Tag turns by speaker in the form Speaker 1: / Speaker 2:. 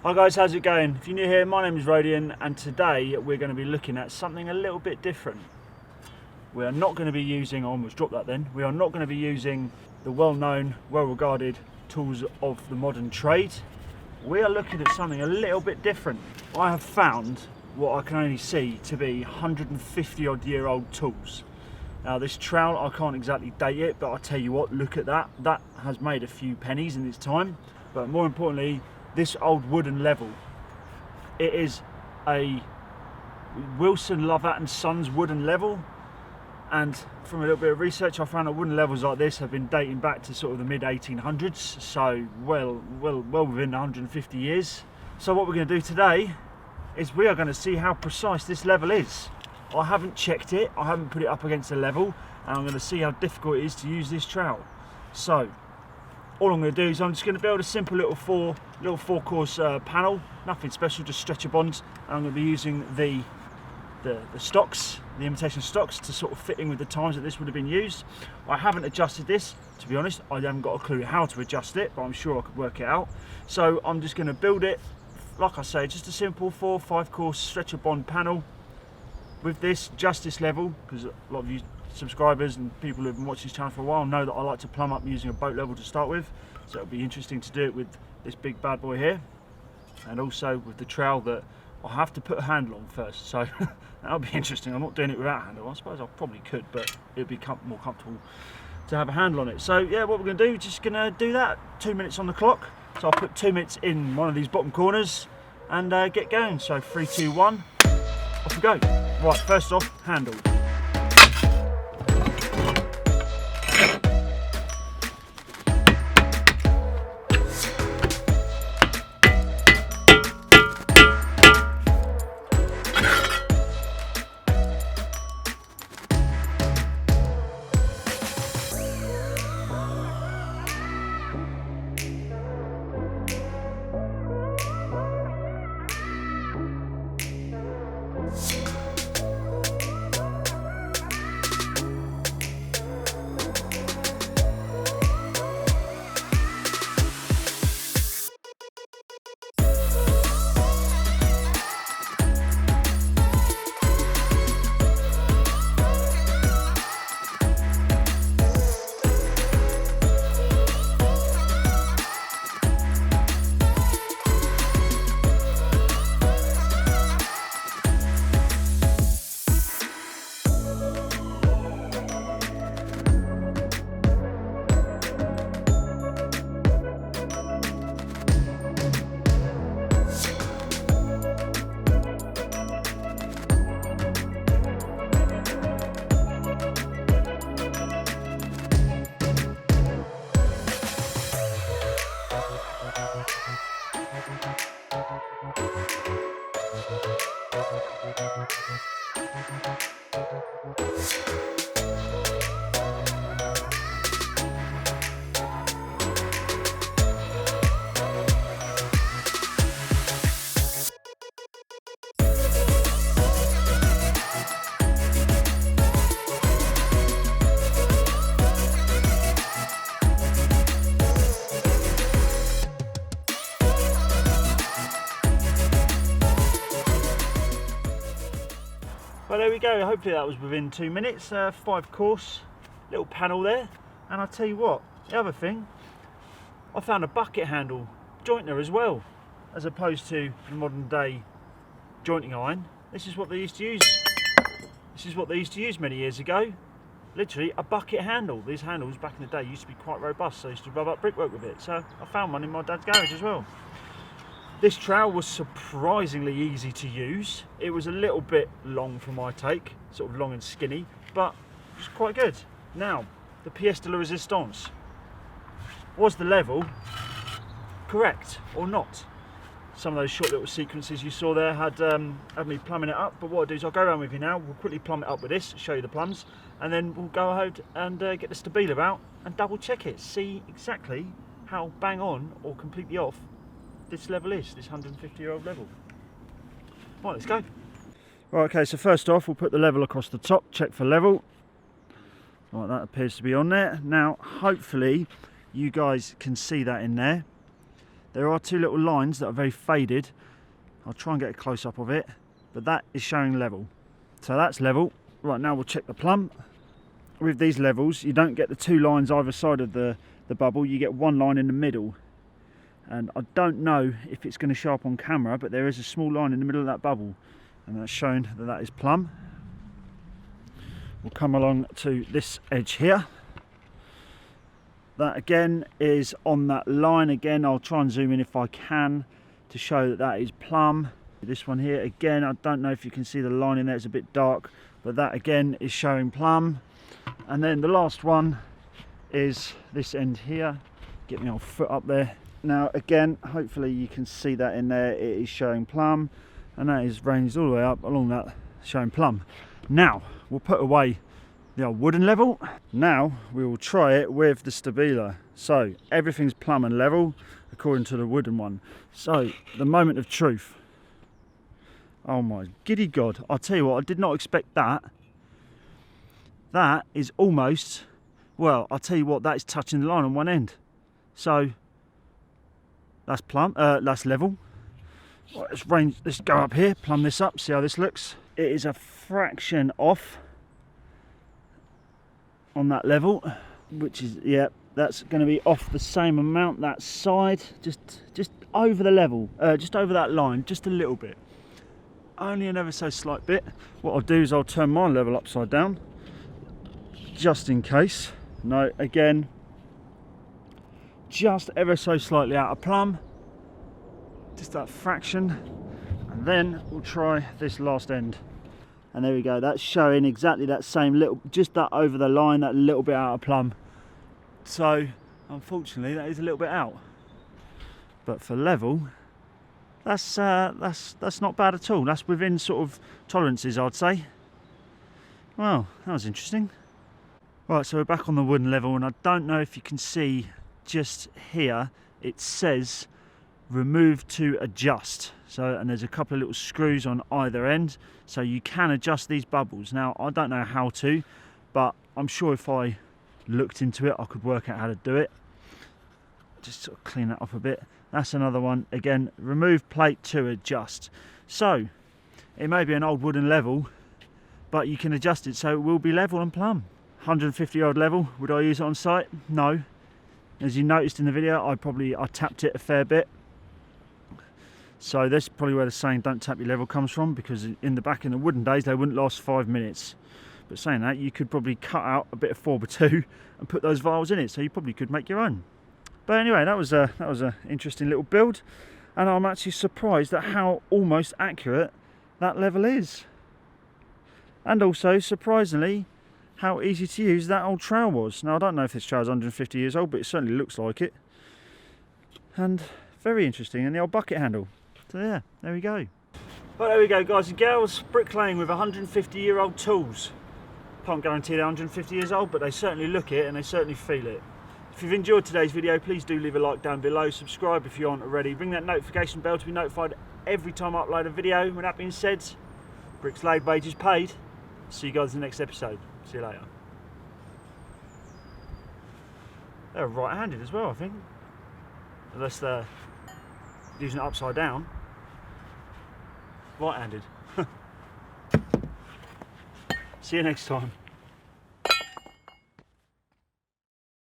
Speaker 1: Hi guys, how's it going? If you're new here, my name is Rodian and today we're going to be looking at something a little bit different. We are not going to be using, I almost dropped that then, we are not going to be using the well-known, well-regarded tools of the modern trade. We are looking at something a little bit different. I have found what I can only see to be 150 odd year old tools. Now this trowel, I can't exactly date it, but I'll tell you what, look at that. That has made a few pennies in its time, but more importantly, this old wooden level, it is a Wilson, Lovat & Sons wooden level, and from a little bit of research I found that wooden levels like this have been dating back to sort of the mid 1800s, so well within 150 years. So what we're going to do today is we are going to see how precise this level is. I haven't checked it, I haven't put it up against a level, and I'm going to see how difficult it is to use this trowel. So all I'm going to do is I'm just going to build a simple little four course panel, nothing special, just stretcher bonds, and I'm going to be using the stocks, the imitation stocks, to sort of fit in with the times that this would have been used. I haven't adjusted this, to be honest. I haven't got a clue how to adjust it, but I'm sure I could work it out. So I'm just going to build it, like I say, just a simple 4 or 5 course stretcher bond panel with this, just this level, because a lot of you subscribers and people who have been watching this channel for a while know that I like to plumb up using a boat level to start with, so it'll be interesting to do it with this big bad boy here, and also with the trowel that I'll have to put a handle on first, so that'll be interesting. I'm not doing it without a handle. I suppose I probably could, but it'd be more comfortable to have a handle on it. So yeah, what we're going to do, just going to do that. 2 minutes on the clock, so I'll put 2 minutes in one of these bottom corners and get going. So 3, 2, 1, off we go. Right, first off, handle. Well, there we go. Hopefully that was within 2 minutes. 5 course little panel there, and I'll tell you what, the other thing, I found a bucket handle jointer as well, as opposed to the modern day jointing iron. This is what they used to use. This is what they used to use many years ago. Literally a bucket handle. These handles back in the day used to be quite robust, so I used to rub up brickwork with it. So I found one in my dad's garage as well. This trowel was surprisingly easy to use. It was a little bit long for my take, sort of long and skinny, but it was quite good. Now, the pièce de la résistance. Was the level correct or not? Some of those short little sequences you saw there had me plumbing it up, but what I'll do is I'll go around with you now, we'll quickly plumb it up with this, show you the plums, and then we'll go ahead and get the stabilo out and double check it, see exactly how bang on or completely off this level is, this 150-year-old level. Right, let's go. Right, okay, so first off we'll put the level across the top, check for level. Right, that appears to be on there. Now hopefully you guys can see that in there. There are two little lines that are very faded. I'll try and get a close-up of it, but that is showing level. So that's level. Right, now we'll check the plumb. With these levels, you don't get the two lines either side of the bubble, you get one line in the middle. And I don't know if it's going to show up on camera, but there is a small line in the middle of that bubble, and that's showing that that is plumb. We'll come along to this edge here. That again is on that line again. I'll try and zoom in if I can to show that that is plumb. This one here again, I don't know if you can see the line in there, it's a bit dark, but that again is showing plumb. And then the last one is this end here. Get my old foot up there. Now again, hopefully you can see that in there, it is showing plumb, and that is ranged all the way up along that, showing plumb. Now we'll put away the old wooden level. Now we will try it with the Stabilo. So everything's plumb and level according to the wooden one. So the moment of truth. Oh my giddy god, I'll tell you what, I did not expect that. That is almost, well, I'll tell you what, that is touching the line on one end. So that's plumb, that's level. Right, let's go up here, plumb this up, see how this looks. It is a fraction off on that level, which is, yeah, that's going to be off the same amount that side, just over the level, just over that line, just a little bit, only an ever so slight bit. What I'll do is I'll turn my level upside down just in case. No, again, just ever so slightly out of plumb, just that fraction. And then we'll try this last end. And there we go, that's showing exactly that same little, just that over the line, that little bit out of plumb. So unfortunately that is a little bit out. But for level, that's not bad at all. That's within sort of tolerances, I'd say. Well, that was interesting. Right, so we're back on the wooden level, and I don't know if you can see just here, it says remove to adjust. So, and there's a couple of little screws on either end, so you can adjust these bubbles. Now I don't know how to, but I'm sure if I looked into it I could work out how to do it. Just sort of clean that up a bit. That's another one, again, remove plate to adjust. So it may be an old wooden level, but you can adjust it so it will be level and plumb. 150 odd level, would I use it on site? No. As you noticed in the video, I tapped it a fair bit. So that's probably where the saying don't tap your level comes from, because in the wooden days they wouldn't last 5 minutes. But saying that, you could probably cut out a bit of 4x2 and put those vials in it, so you probably could make your own. But anyway, that was a interesting little build, and I'm actually surprised at how almost accurate that level is. And also, surprisingly, how easy to use that old trowel was. Now I don't know if this trowel is 150 years old, but it certainly looks like it. And very interesting, and the old bucket handle. So yeah, there we go. Well, there we go, guys and girls, bricklaying with 150-year-old tools. Can't guarantee they're 150 years old, but they certainly look it and they certainly feel it. If you've enjoyed today's video, please do leave a like down below, subscribe if you aren't already, ring that notification bell to be notified every time I upload a video. With that being said, bricks laid, wages paid. See you guys in the next episode. See you later. They're right-handed as well, I think. Unless they're using it upside down. Right-handed. See you next time.